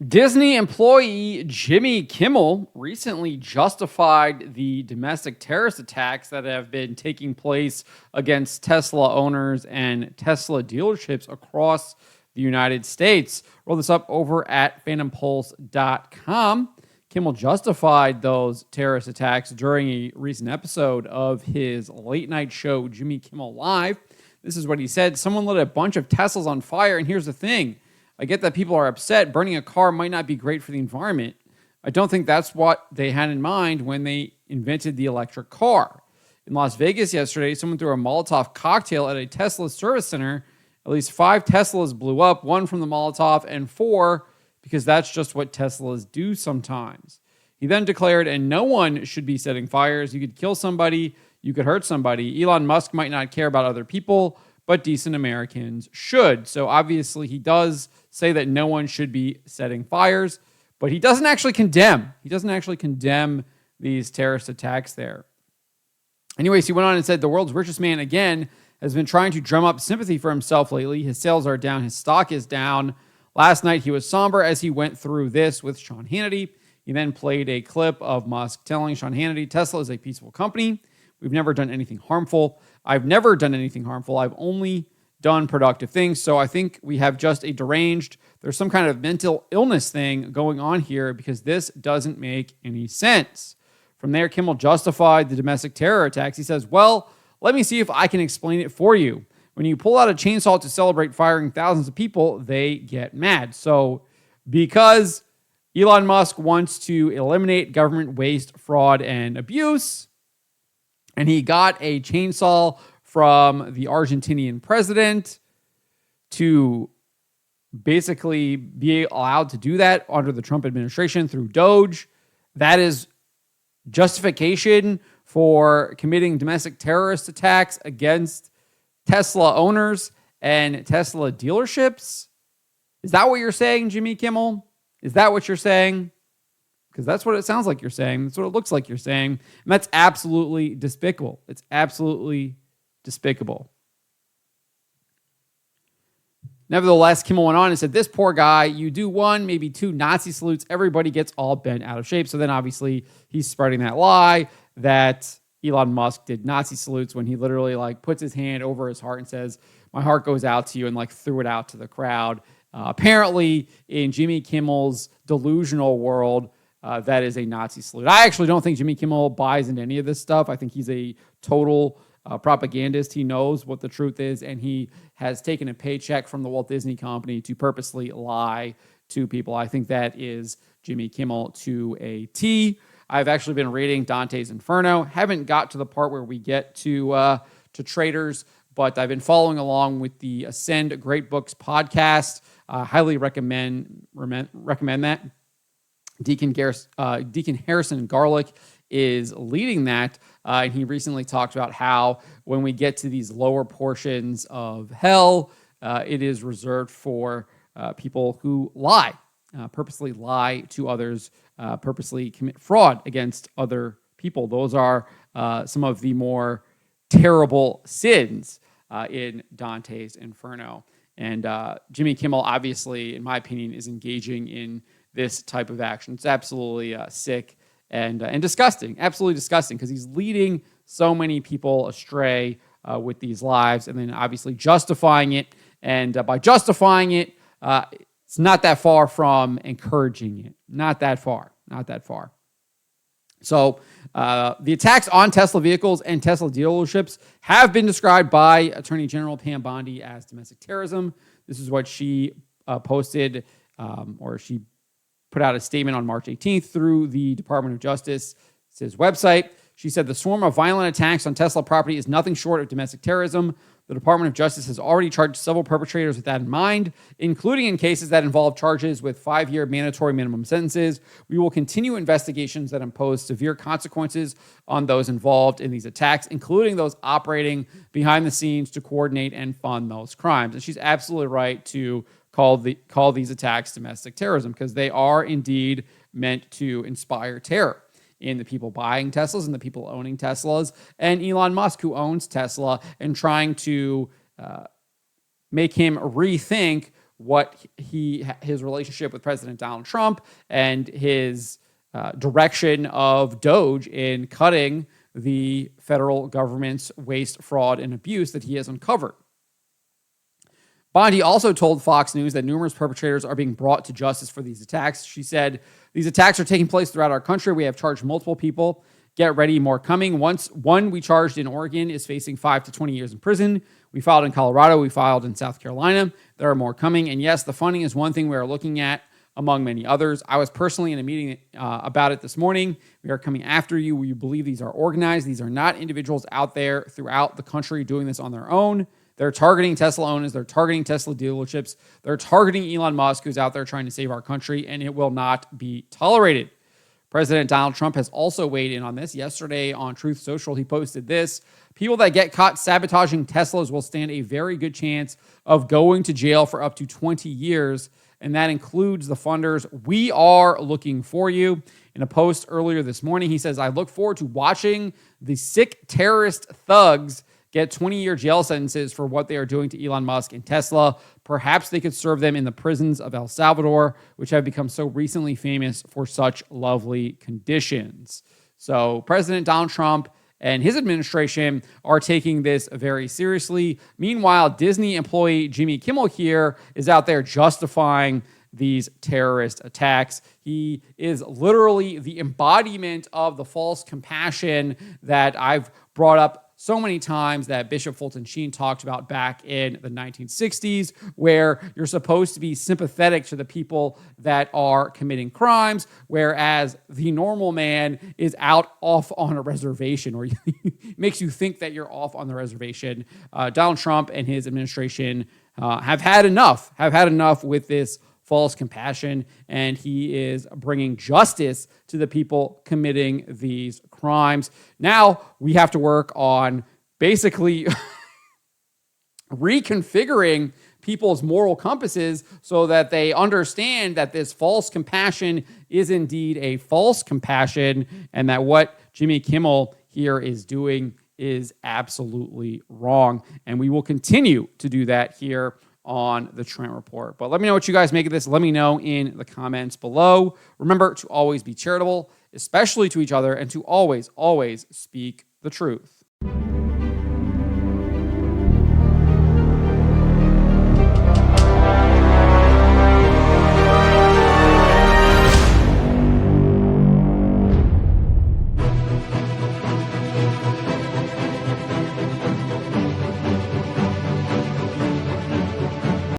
Disney employee Jimmy Kimmel recently justified the domestic terrorist attacks that have been taking place against Tesla owners and Tesla dealerships across the United States. Roll this up over at phantompulse.com. Kimmel justified those terrorist attacks during a recent episode of his late night show, Jimmy Kimmel Live. This is what he said. Someone lit a bunch of Teslas on fire, and here's the thing. I get that people are upset. Burning a car might not be great for the environment. I don't think that's what they had in mind when they invented the electric car. In Las Vegas yesterday, someone threw a Molotov cocktail at a Tesla service center. At least 5 Teslas blew up, 1 from the Molotov and 4 because that's just what Teslas do sometimes. He then declared, and no one should be setting fires. You could kill somebody, you could hurt somebody. Elon Musk might not care about other people, but decent Americans should. So obviously he does say that no one should be setting fires, but he doesn't actually condemn. He doesn't actually condemn these terrorist attacks there. Anyways, he went on and said the world's richest man, again, has been trying to drum up sympathy for himself lately. His sales are down. His stock is down. Last night, he was somber as he went through this with Sean Hannity. He then played a clip of Musk telling Sean Hannity, Tesla is a peaceful company. We've never done anything harmful. I've never done anything harmful. I've only done productive things. So I think we have just a deranged, there's some kind of mental illness thing going on here because this doesn't make any sense. From there, Kimmel justified the domestic terror attacks. He says, well, let me see if I can explain it for you. When you pull out a chainsaw to celebrate firing thousands of people, they get mad. So because Elon Musk wants to eliminate government waste, fraud, and abuse, and he got a chainsaw from the Argentinian president to basically be allowed to do that under the Trump administration through Doge. That is justification for committing domestic terrorist attacks against Tesla owners and Tesla dealerships. Is that what you're saying, Jimmy Kimmel? Is that what you're saying? Because that's what it sounds like you're saying. That's what it looks like you're saying. And that's absolutely despicable. It's absolutely despicable. Nevertheless, Kimmel went on and said, this poor guy, you do 1, maybe 2 Nazi salutes, everybody gets all bent out of shape. So then obviously he's spreading that lie that Elon Musk did Nazi salutes when he literally puts his hand over his heart and says, my heart goes out to you, and threw it out to the crowd. Apparently in Jimmy Kimmel's delusional world, that is a Nazi salute. I actually don't think Jimmy Kimmel buys into any of this stuff. I think he's a total propagandist. He knows what the truth is, and he has taken a paycheck from the Walt Disney Company to purposely lie to people. I think that is Jimmy Kimmel to a T. I've actually been reading Dante's Inferno. Haven't got to the part where we get to traitors, but I've been following along with the Ascend Great Books podcast. Highly recommend that. Deacon Harrison Garlick is leading that, and he recently talked about how when we get to these lower portions of hell, it is reserved for people who lie, purposely lie to others, purposely commit fraud against other people. Those are some of the more terrible sins in Dante's Inferno. And Jimmy Kimmel, obviously, in my opinion, is engaging in this type of action. It's absolutely sick and disgusting, absolutely disgusting, because he's leading so many people astray with these lives, and then obviously justifying it. And by justifying it, it's not that far from encouraging it. Not that far. So the attacks on Tesla vehicles and Tesla dealerships have been described by Attorney General Pam Bondi as domestic terrorism. This is what she posted, or she put out a statement on March 18th through the Department of Justice's website. She said the swarm of violent attacks on Tesla property is nothing short of domestic terrorism. The Department of Justice has already charged several perpetrators with that in mind, including in cases that involve charges with 5-year mandatory minimum sentences. We will continue investigations that impose severe consequences on those involved in these attacks, including those operating behind the scenes to coordinate and fund those crimes. And she's absolutely right to call these attacks domestic terrorism, because they are indeed meant to inspire terror in the people buying Teslas and the people owning Teslas, and Elon Musk, who owns Tesla, and trying to make him rethink what his relationship with President Donald Trump and his direction of Doge in cutting the federal government's waste, fraud, and abuse that he has uncovered. Bondi also told Fox News that numerous perpetrators are being brought to justice for these attacks. She said, "These attacks are taking place throughout our country. We have charged multiple people. Get ready, more coming. One we charged in Oregon is facing 5 to 20 years in prison. We filed in Colorado. We filed in South Carolina. There are more coming. And yes, the funding is one thing we are looking at among many others. I was personally in a meeting about it this morning. We are coming after you. We believe these are organized. These are not individuals out there throughout the country doing this on their own. They're targeting Tesla owners. They're targeting Tesla dealerships. They're targeting Elon Musk, who's out there trying to save our country, and it will not be tolerated." President Donald Trump has also weighed in on this. Yesterday on Truth Social, he posted this: "People that get caught sabotaging Teslas will stand a very good chance of going to jail for up to 20 years, and that includes the funders. We are looking for you." In a post earlier this morning, he says, "I look forward to watching the sick terrorist thugs get 20-year jail sentences for what they are doing to Elon Musk and Tesla. Perhaps they could serve them in the prisons of El Salvador, which have become so recently famous for such lovely conditions." So President Donald Trump and his administration are taking this very seriously. Meanwhile, Disney employee Jimmy Kimmel here is out there justifying these terrorist attacks. He is literally the embodiment of the false compassion that I've brought up so many times, that Bishop Fulton Sheen talked about back in the 1960s, where you're supposed to be sympathetic to the people that are committing crimes, whereas the normal man is off on a reservation, or makes you think that you're off on the reservation. Donald Trump and his administration have had enough with this false compassion, and he is bringing justice to the people committing these crimes. Now we have to work on basically reconfiguring people's moral compasses so that they understand that this false compassion is indeed a false compassion, and that what Jimmy Kimmel here is doing is absolutely wrong. And we will continue to do that here on the Trent Report. But let me know what you guys make of this. Let me know in the comments below. Remember to always be charitable, especially to each other, and to always, always speak the truth.